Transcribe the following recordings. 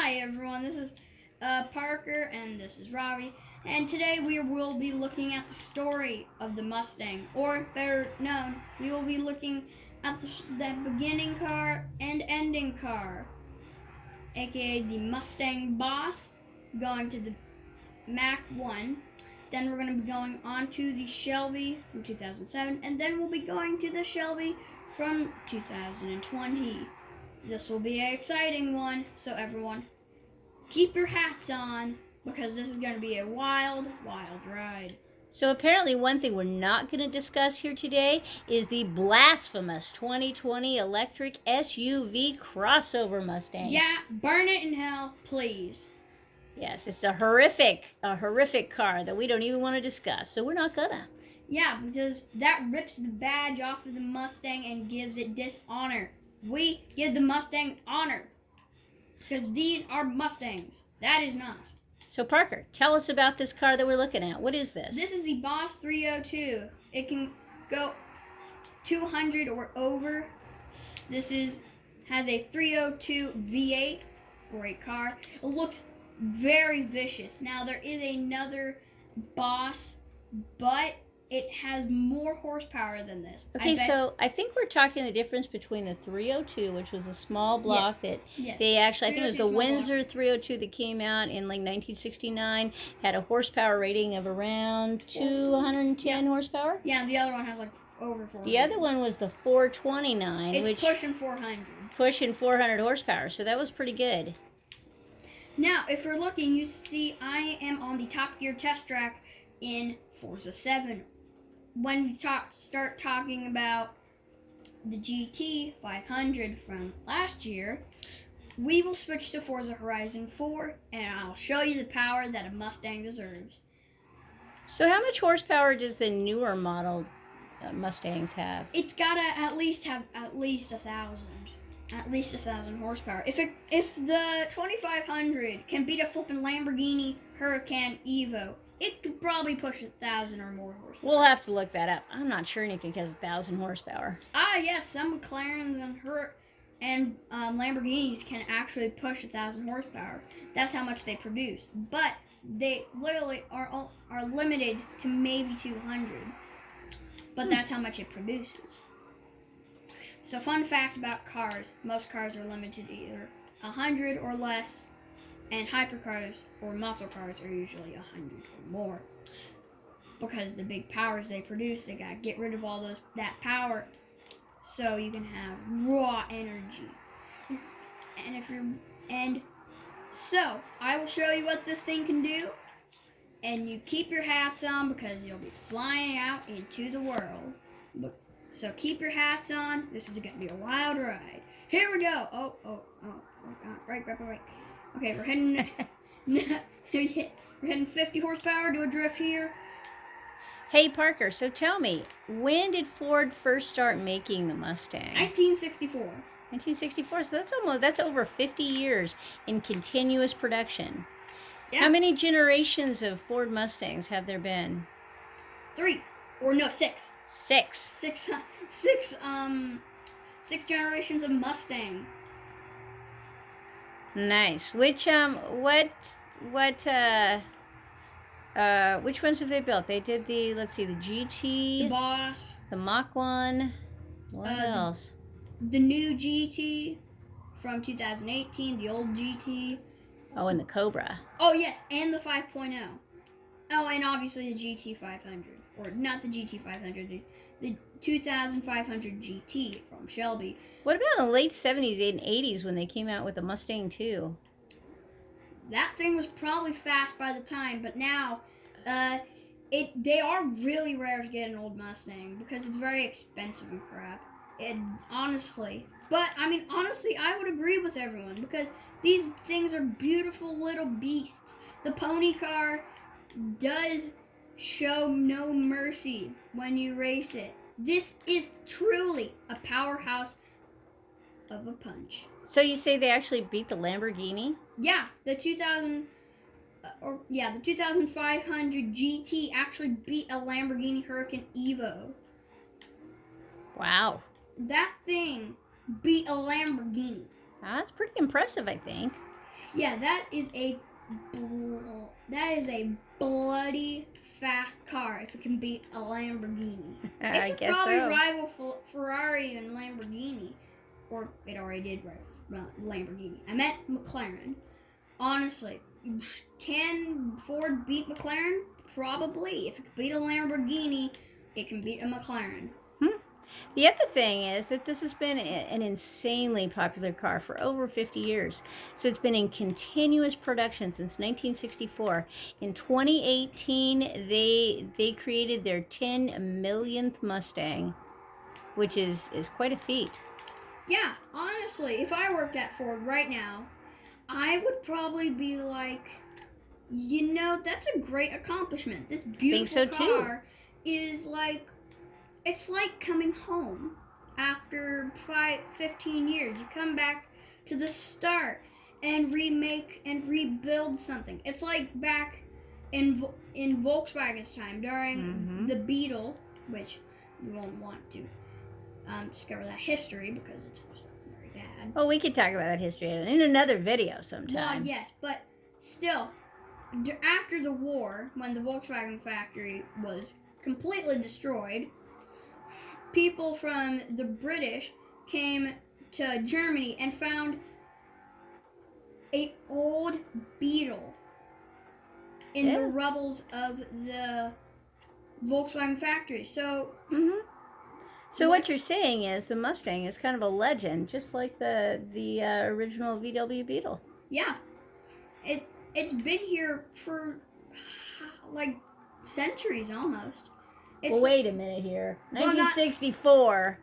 Hi everyone, this is Parker and this is Robbi, and today we will be looking at the story of the Mustang, or better known, we will be looking at the beginning car and ending car, aka the Mustang Boss, going to the Mach 1, then we're going to be going on to the Shelby from 2007, and then we'll be going to the Shelby from 2020. This will be an exciting one, so everyone, keep your hats on, because this is going to be a wild, wild ride. So apparently one thing we're not going to discuss here today is the blasphemous 2020 electric SUV crossover Mustang. Yeah, burn it in hell, please. Yes, it's a horrific car that we don't even want to discuss, so we're not gonna. Yeah, because that rips the badge off of the Mustang and gives it dishonor. We give the Mustang honor, because these are Mustangs. That is not. So Parker, tell us about this car that we're looking at. What is this? This is the Boss 302. It can go 200 or over. This has a 302 V8. Great car. It looks very vicious. Now there is another Boss, but it has more horsepower than this. Okay, so I think we're talking the difference between the 302, which was a small block they actually, I think it was the Windsor 302 that came out in like 1969, had a horsepower rating of around 210 horsepower. Yeah, and the other one has like over 400. The other one was the 429, it's pushing 400. Pushing 400 horsepower, so that was pretty good. Now, if you're looking, you see I am on the Top Gear test track in Forza 7. When we start talking about the GT 500 from last year, we will switch to Forza Horizon 4, and I'll show you the power that a Mustang deserves. So how much horsepower does the newer model Mustangs have? It's got to at least have at least 1,000. At least 1,000 horsepower. If the 2500 can beat a flippin' Lamborghini Huracan Evo, it could probably push 1,000 or more horsepower. We'll have to look that up. I'm not sure anything has 1,000 horsepower. Ah, yes, some McLarens and Lamborghinis can actually push 1,000 horsepower. That's how much they produce. But they literally are limited to maybe 200. But that's how much it produces. So fun fact about cars, most cars are limited to either 100 or less, and hypercars or muscle cars are usually 100 or more. Because the big powers they produce, they gotta get rid of all that power so you can have raw energy. So I will show you what this thing can do, and you keep your hats on because you'll be flying out into the world. So keep your hats on. This is going to be a wild ride. Here we go. Oh. Break. Okay, we're heading 50 horsepower. Do a drift here. Hey, Parker, so tell me, when did Ford first start making the Mustang? 1964. 1964, so that's over 50 years in continuous production. Yeah. How many generations of Ford Mustangs have there been? 3. Or no, 6. 6. 6 generations of Mustang. Nice. Which ones have they built? They did the GT, the Boss, the Mach 1. What else? The new GT from 2018, the old GT. Oh, and the Cobra. Oh yes, and the 5.0. Oh, and obviously the GT 500, or not the GT 500. The 2500 GT from Shelby. What about in the late 70s and 80s when they came out with the Mustang 2? That thing was probably fast by the time, but now they are really rare to get an old Mustang because it's very expensive and crap. Honestly, I would agree with everyone because these things are beautiful little beasts. The pony car does show no mercy when you race it. This is truly a powerhouse of a punch. So you say they actually beat the Lamborghini? Yeah, the 2500 GT actually beat a Lamborghini Huracan Evo. Wow. That thing beat a Lamborghini. That's pretty impressive, I think. Yeah, that is a bloody fast car if it can beat a Lamborghini. I It could guess probably so. rival Ferrari and Lamborghini. Or it already did rival Lamborghini. I meant McLaren. Honestly, can Ford beat McLaren? Probably. If it can beat a Lamborghini, it can beat a McLaren. The other thing is that this has been an insanely popular car for over 50 years. So it's been in continuous production since 1964. In 2018, they created their 10 millionth Mustang, which is quite a feat. Yeah, honestly, if I worked at Ford right now, I would probably be like, that's a great accomplishment. This beautiful car is like, it's like coming home after 15 years. You come back to the start and remake and rebuild something. It's like back in Volkswagen's time during the Beetle, which we won't want to discover that history because it's very bad. Oh, we could talk about that history in another video sometime. Well, yes, but still, after the war, when the Volkswagen factory was completely destroyed, people from the British came to Germany and found an old Beetle in the rubbles of the Volkswagen factory. So, So what you're saying is the Mustang is kind of a legend, just like the original VW Beetle. Yeah, it's been here for like centuries almost. Well, wait a minute here. 1964.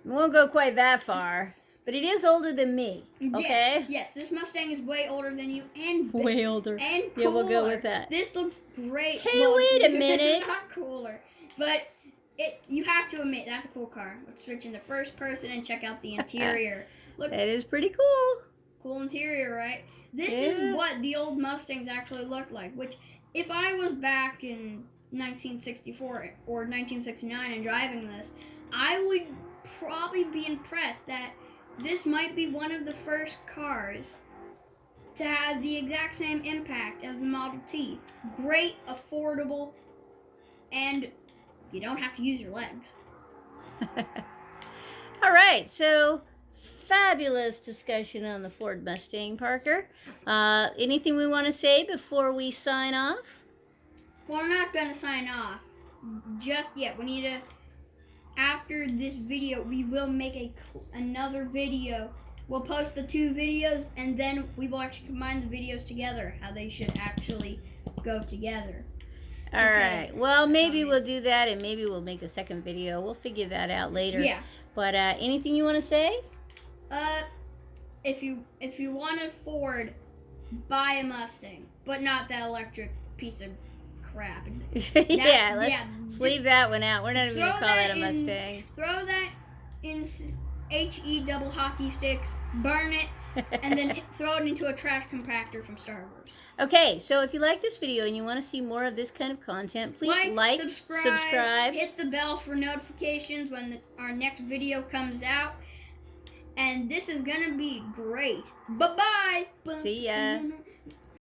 We won't go quite that far, but it is older than me. Okay. Yes, this Mustang is way older than you, and way older. And cooler. Yeah, we'll go with that. This looks great. Hey, wait a minute. It's not cooler, but you have to admit that's a cool car. Let's switch into first person and check out the interior. Look, that is pretty cool. Cool interior, right? This is what the old Mustangs actually looked like. Which, if I was back in 1964 or 1969 and driving this, I would probably be impressed that this might be one of the first cars to have the exact same impact as the Model T. Great, affordable, and you don't have to use your legs. All right, so fabulous discussion on the Ford Mustang, Parker. Anything we want to say before we sign off? Well, we're not going to sign off just yet. We need to, after this video, we will make another video. We'll post the 2 videos, and then we will actually combine the videos together, how they should actually go together. All right. Well, maybe we'll do that, and maybe we'll make a second video. We'll figure that out later. Yeah. But anything you want to say? If you want a Ford, buy a Mustang, but not that electric piece of crap. Let's leave that one out. We're not even going to call that a Mustang. Throw that in HE double hockey sticks, burn it, and then throw it into a trash compactor from Star Wars. Okay, so if you like this video and you want to see more of this kind of content, please like, subscribe, hit the bell for notifications when our next video comes out. And this is going to be great. Bye-bye. See ya.